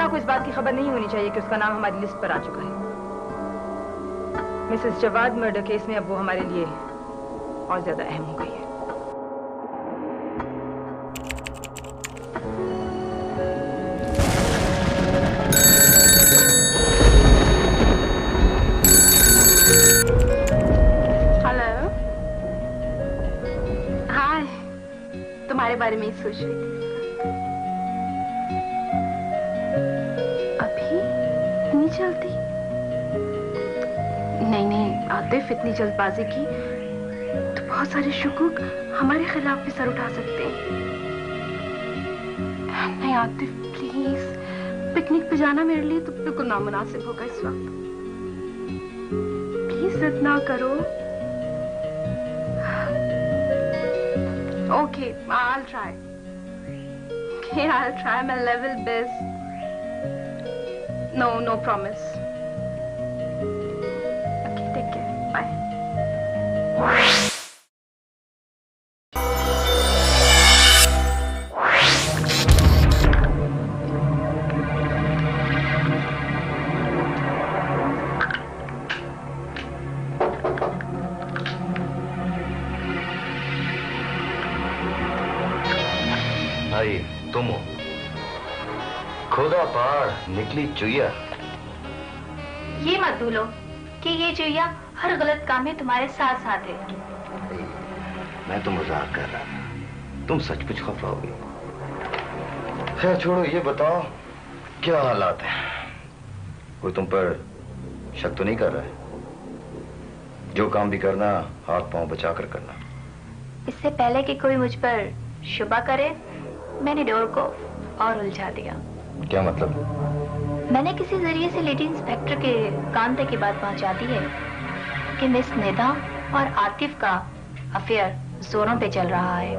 सुहाना को इस बात की खबर नहीं होनी चाहिए कि उसका नाम हमारी लिस्ट पर आ चुका है। मिसेस जवाद मर्डर केस में अब वो हमारे लिए और ज्यादा अहम हो गई है। हेलो, हाय। तुम्हारे बारे में ही सोच रही थी। अभी इतनी जल्दी? नहीं आतिफ, इतनी जल्दबाजी की तो बहुत सारे शुकूक हमारे खिलाफ भी सर उठा सकते हैं। नहीं आतिफ प्लीज, पिकनिक पे जाना मेरे लिए तो बिल्कुल नामुनासिब होगा इस वक्त। प्लीज जिद ना करो। Okay, I'll try. Okay, I'll try my level best. No promise. Okay, take care. Bye. भाई तुम हो? खुदा पार निकली चुईया। ये मत भूलो कि ये चुईया हर गलत काम में तुम्हारे साथ साथ है। मैं तो मजाक कर रहा था, तुम सचमुच खफा होगी। खैर छोड़ो, ये बताओ क्या हालात हैं? कोई तुम पर शक तो नहीं कर रहा है? जो काम भी करना हाथ पांव बचा कर करना। इससे पहले कि कोई मुझ पर शुबा करे, मैंने डोर को और उलझा दिया। क्या मतलब? मैंने किसी जरिए से लेडी इंस्पेक्टर के कान तक की बात पहुंचा दी है कि मिस निदा और आतिफ का अफेयर जोरों पे चल रहा है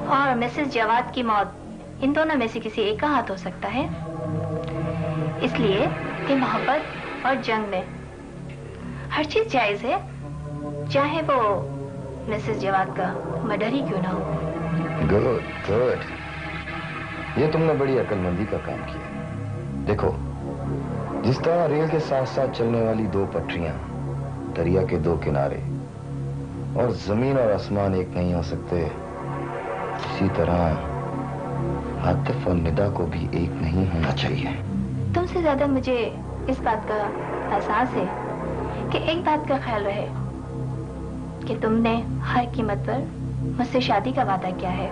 और मिसेस जवाद की मौत इन दोनों में से किसी एक का हाथ हो सकता है। इसलिए कि मोहब्बत और जंग में हर चीज जायज है, चाहे वो मिसेस जवाद का मर्डर ही क्यों ना हो। गुड। ये तुमने बड़ी अक्लमंदी का काम किया। देखो, जिस तरह रेल के साथ साथ चलने वाली दो पटरियां दरिया के दो किनारे और जमीन और आसमान एक नहीं हो सकते, इसी तरह आतिफ और निदा को भी एक नहीं होना चाहिए। तुमसे ज्यादा मुझे इस बात का एहसास है कि एक बात का ख्याल रहे कि तुमने हर कीमत पर मुझसे शादी का वादा किया है।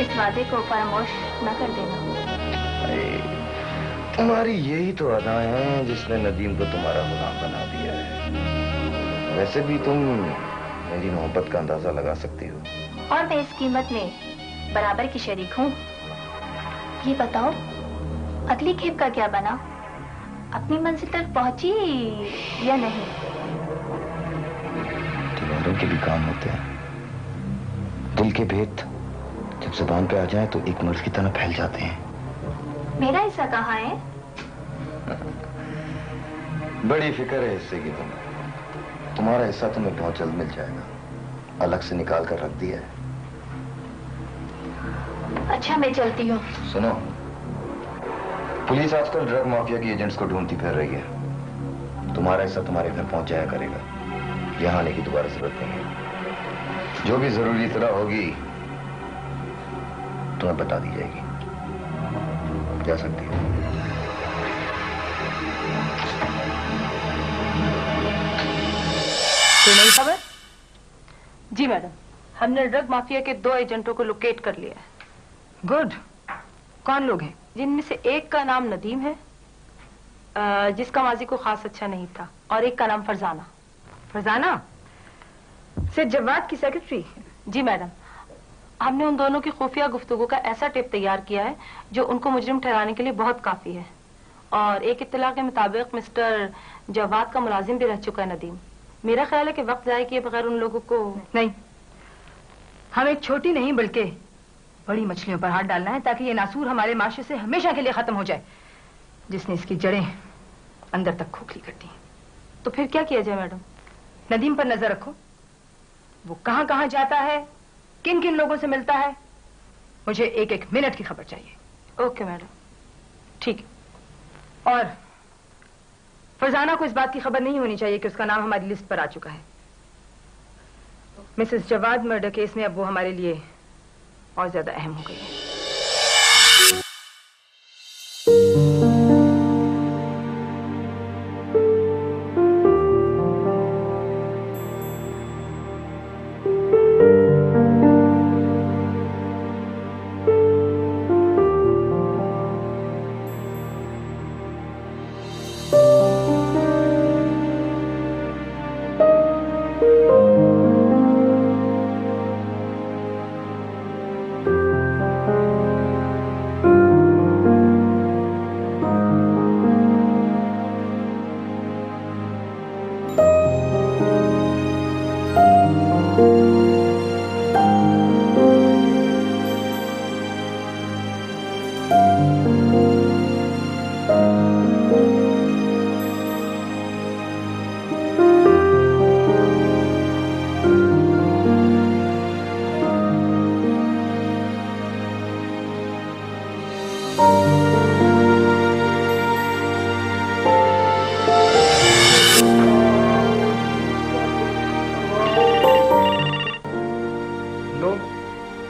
इस वादे को फरामोश न कर देना। तुम्हारी यही तो अदाएं हैं जिसने नदीम को तुम्हारा गुलाम बना दिया है। वैसे भी तुम मेरी मोहब्बत का अंदाजा लगा सकती हो। और मैं इस कीमत में बराबर की शरीक हूँ। ये बताओ, अगली खेप का क्या बना? अपनी मंजिल तक पहुंची या नहीं? दीवारों के भी काम होते हैं। दिल के भेद जब जुबान पे आ जाए तो एक मर्ज की तरह फैल जाते हैं। मेरा हिस्सा कहाँ है? बड़ी फिक्र है हिस्से की तुम्हें। तुम्हारा हिस्सा तुम्हें बहुत जल्द मिल जाएगा। अलग से निकाल कर रख दिया है। अच्छा, मैं चलती हूँ। सुनो, पुलिस आजकल ड्रग माफिया के एजेंट्स को ढूंढती फिर रही है। तुम्हारा हिस्सा तुम्हारे घर पहुंच जाया करेगा। यहाँ आने की दोबारा जरूरत नहीं है। जो भी जरूरी इत्तला होगी तुम्हें बता दी जाएगी। जा सकती है। कोई नई खबर? जी मैडम, हमने ड्रग माफिया के 2 एजेंटों को लोकेट कर लिया है। गुड। कौन लोग हैं? जिनमें से एक का नाम नदीम है, जिसका माजी को खास अच्छा नहीं था, और एक का नाम फरजाना। फरजाना सिर्फ जवाद की सेक्रेटरी? जी मैडम, हमने उन दोनों की खुफिया गुफ्तगू का ऐसा टेप तैयार किया है जो उनको मुजरिम ठहराने के लिए बहुत काफी है। और एक इत्तला के मुताबिक मिस्टर जवाद का मुलाजिम भी रह चुका है नदीम। मेरा ख्याल है कि वक्त जाए किए बगैर उन लोगों को नहीं, हम एक छोटी नहीं बल्कि बड़ी मछलियों पर हाथ डालना है ताकि ये नासूर हमारे माशरे से हमेशा के लिए खत्म हो जाए, जिसने इसकी जड़ें अंदर तक खोखली कर दी। तो फिर क्या किया जाए मैडम? नदीम पर नजर रखो। वो कहां कहां जाता है, किन किन लोगों से मिलता है, मुझे एक एक मिनट की खबर चाहिए। Okay madam. ठीक है। और फरजाना को इस बात की खबर नहीं होनी चाहिए कि उसका नाम हमारी लिस्ट पर आ चुका है। मिसेस जवाद मर्डर केस में अब वो हमारे लिए और ज्यादा अहम हो गई है।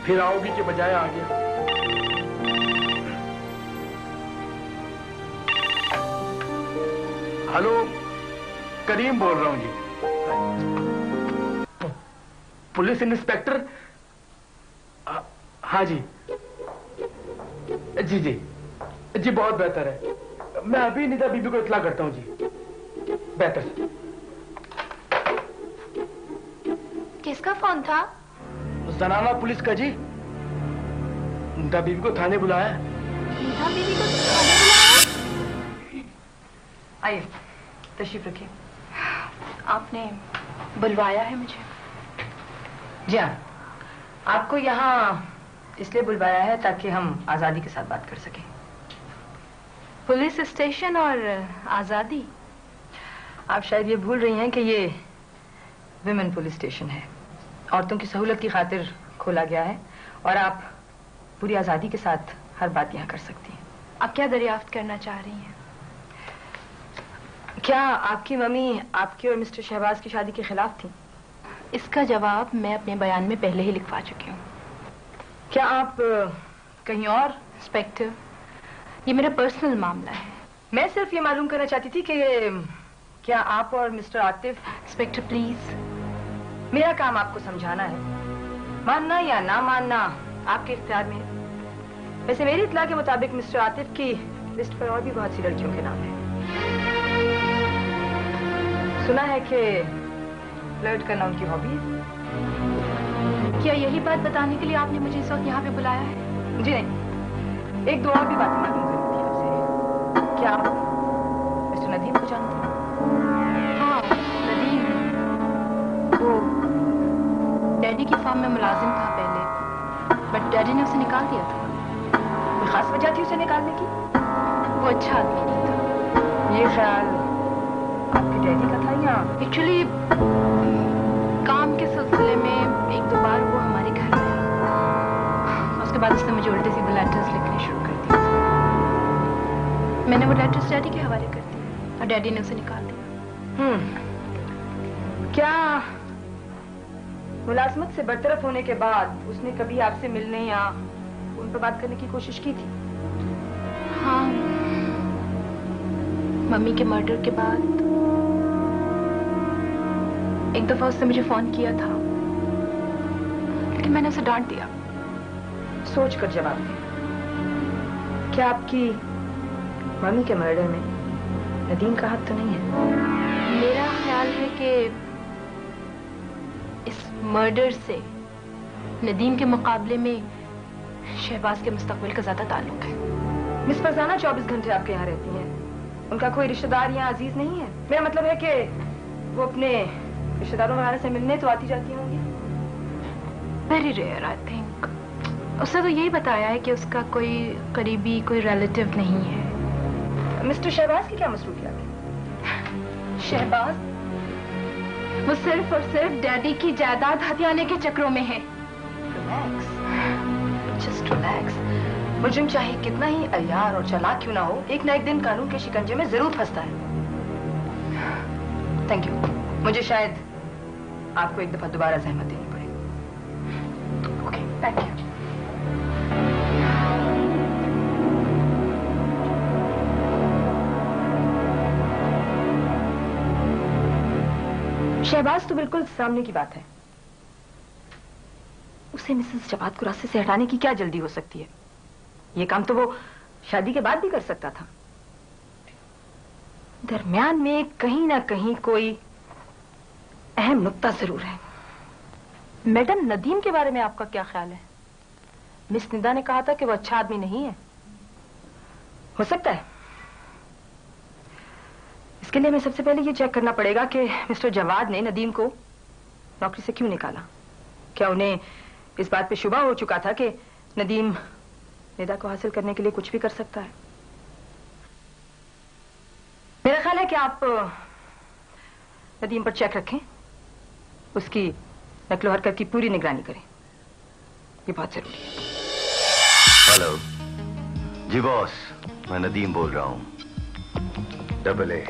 फिर आओगी के बजाय आ गया। हेलो, करीम बोल रहा हूं जी। Police inspector? हाँ जी जी जी जी, बहुत बेहतर है। मैं अभी निदा बीबी को इत्तला करता हूं जी। बेहतर। किसका फोन था? जनाना पुलिस का जी। निदा बीबी को थाने बुलाया। निदा बीबी को थाने बुलाया? आइए, तशरीफ रखिए। आपने बुलवाया है मुझे? जी हाँ, आपको यहाँ इसलिए बुलवाया है ताकि हम आजादी के साथ बात कर सकें। पुलिस स्टेशन और आजादी? आप शायद ये भूल रही हैं कि ये विमेन पुलिस स्टेशन है। औरतों की सहूलत की खातिर खोला गया है और आप पूरी आजादी के साथ हर बात यहाँ कर सकती हैं। आप क्या दरियाफ्त करना चाह रही हैं? क्या आपकी मम्मी आपकी और मिस्टर शहबाज की शादी के खिलाफ थी? इसका जवाब मैं अपने बयान में पहले ही लिखवा चुकी हूँ। क्या आप कहीं और? इंस्पेक्टर, ये मेरा पर्सनल मामला है। मैं सिर्फ ये मालूम करना चाहती थी कि क्या आप और मिस्टर आतिफ। Inspector please. मेरा काम आपको समझाना है, मानना या ना मानना आपके इख्तियार में है। वैसे मेरी इत्तला के मुताबिक मिस्टर आतिफ की लिस्ट पर और भी बहुत सी लड़कियों के नाम हैं। सुना है कि फ्लर्ट करना उनकी हॉबी है। क्या यही बात बताने के लिए आपने मुझे इस वक्त यहाँ पे बुलाया है? जी नहीं, एक दो और भी बातें मालूम करनी थी आपसे। क्या आप मिस्टर नदीम को जानते हैं? हाँ, नदीम। वो डैडी की फार्म में मुलाजिम था पहले, बट डैडी ने उसे निकाल दिया था। कोई खास वजह थी उसे निकालने की? वो अच्छा आदमी नहीं था। ये ख्याल आपके डैडी का था या? एक्चुअली काम के सिलसिले में एक दो बार वो हमारे घर आया। उसके बाद उसने मुझे उल्टे सीधे लेटर्स लिखने शुरू कर दिए। मैंने वो लेटर्स डैडी के हवाले कर दिए और डैडी ने उसे निकाल दिया। क्या मुलाजमत से बरतरफ होने के बाद उसने कभी आपसे मिलने या उन पर बात करने की कोशिश की थी? हाँ, मम्मी के मर्डर के बाद एक दफा उसने मुझे फोन किया था, लेकिन मैंने उसे डांट दिया। सोच कर जवाब दें। क्या आपकी मम्मी के मर्डर में नदीम का हाथ तो नहीं है? मेरा ख्याल है कि इस मर्डर से नदीम के मुकाबले में शहबाज के मुस्तकबिल का ज्यादा ताल्लुक है। मिस फरजाना 24 घंटे आपके यहाँ रहती हैं। उनका कोई रिश्तेदार या अजीज नहीं है? मेरा मतलब है कि वो अपने रिश्तेदारों वगैरह से मिलने तो आती जाती होंगी। Very rare I think. उसने तो यही बताया है कि उसका कोई करीबी कोई रिलेटिव नहीं है। मिस्टर शहबाज की क्या मसरूफियत है? शहबाज वो सिर्फ और सिर्फ डैडी की जायदाद हथियाने के चक्रों में है। Relax, just relax. मुजरिम चाहे कितना ही अय्यार और चालाक क्यों ना हो, एक ना एक दिन कानून के शिकंजे में जरूर फंसता है। Thank you. मुझे शायद आपको एक दफा दोबारा जहमत देनी पड़ेगी। Okay, thank you. शहबाज तो बिल्कुल सामने की बात है। उसे मिसेस जवाद को रास्ते से हटाने की क्या जल्दी हो सकती है? ये काम तो वो शादी के बाद भी कर सकता था। दरमियान में कहीं ना कहीं कोई अहम नुक्ता जरूर है। मैडम नदीम के बारे में आपका क्या ख्याल है? मिस निदा ने कहा था कि वो अच्छा आदमी नहीं है। हो सकता है। इसके लिए हमें सबसे पहले ये चेक करना पड़ेगा कि मिस्टर जवाद ने नदीम को नौकरी से क्यों निकाला। क्या उन्हें इस बात पे शुबा हो चुका था कि नदीम निदा को हासिल करने के लिए कुछ भी कर सकता है? मेरा ख्याल है कि आप नदीम पर चेक रखें, उसकी नकलो हरकत की पूरी निगरानी करें। ये बहुत जरूरी है। हेलो जी बॉस, मैं नदीम बोल रहा हूँ, AA।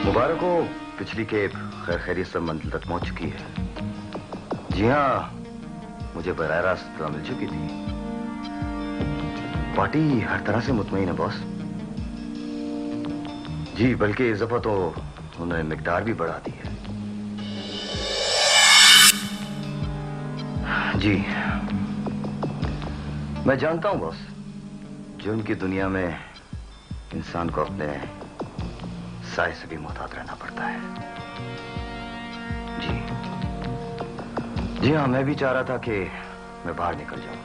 मुबारक हो, पिछली केब खैर खैरियत से मंजिल तक पहुंच चुकी है। जी हाँ, मुझे बराह रास्त इत्तला मिल चुकी थी। पार्टी हर तरह से मुतमईन है बॉस जी, बल्कि इस दफा तो उन्होंने मिकदार भी बढ़ा दी है जी। मैं जानता हूं बॉस, जो उनकी दुनिया में इंसान को अपने साए से भी मोहतात रहना पड़ता है जी। जी हाँ, मैं भी चाह रहा था कि मैं बाहर निकल जाऊं।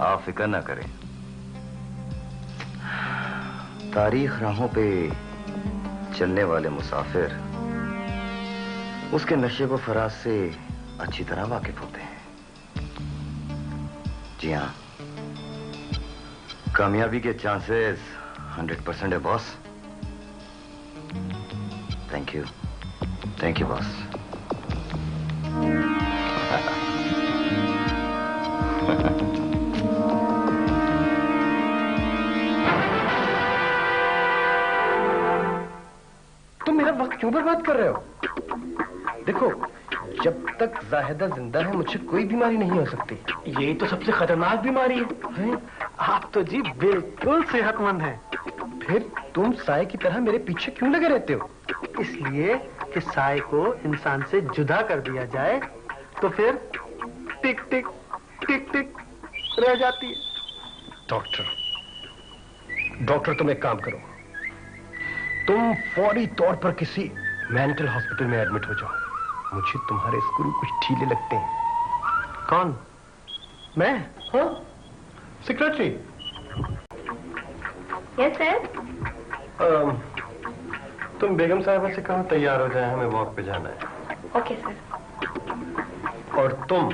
आप फिक्र ना करें, तारीख राहों पे चलने वाले मुसाफिर उसके नशे व फराज से अच्छी तरह वाकिफ होते हैं। जी हाँ, कामयाबी के चांसेस 100% है बॉस। Thank you boss. तुम मेरा वक्त क्यों बर्बाद कर रहे हो? देखो, जब तक जाहिदा जिंदा है मुझे कोई बीमारी नहीं हो सकती। यही तो सबसे खतरनाक बीमारी है। आप तो जी बिल्कुल सेहतमंद हैं। फिर तुम साए की तरह मेरे पीछे क्यों लगे रहते हो? इसलिए कि साए को इंसान से जुदा कर दिया जाए तो फिर टिक टिक टिक टिक रह जाती है। डॉक्टर तुम एक काम करो, तुम फौरी तौर पर किसी मेंटल हॉस्पिटल में एडमिट हो जाओ। मुझे तुम्हारे स्क्रू कुछ ढीले लगते हैं। कौन? मैं? हाँ, सेक्रेटरी। Yes sir. तुम बेगम साहबा से कहो तैयार हो जाए, हमें वॉक पे जाना है। Okay sir. और तुम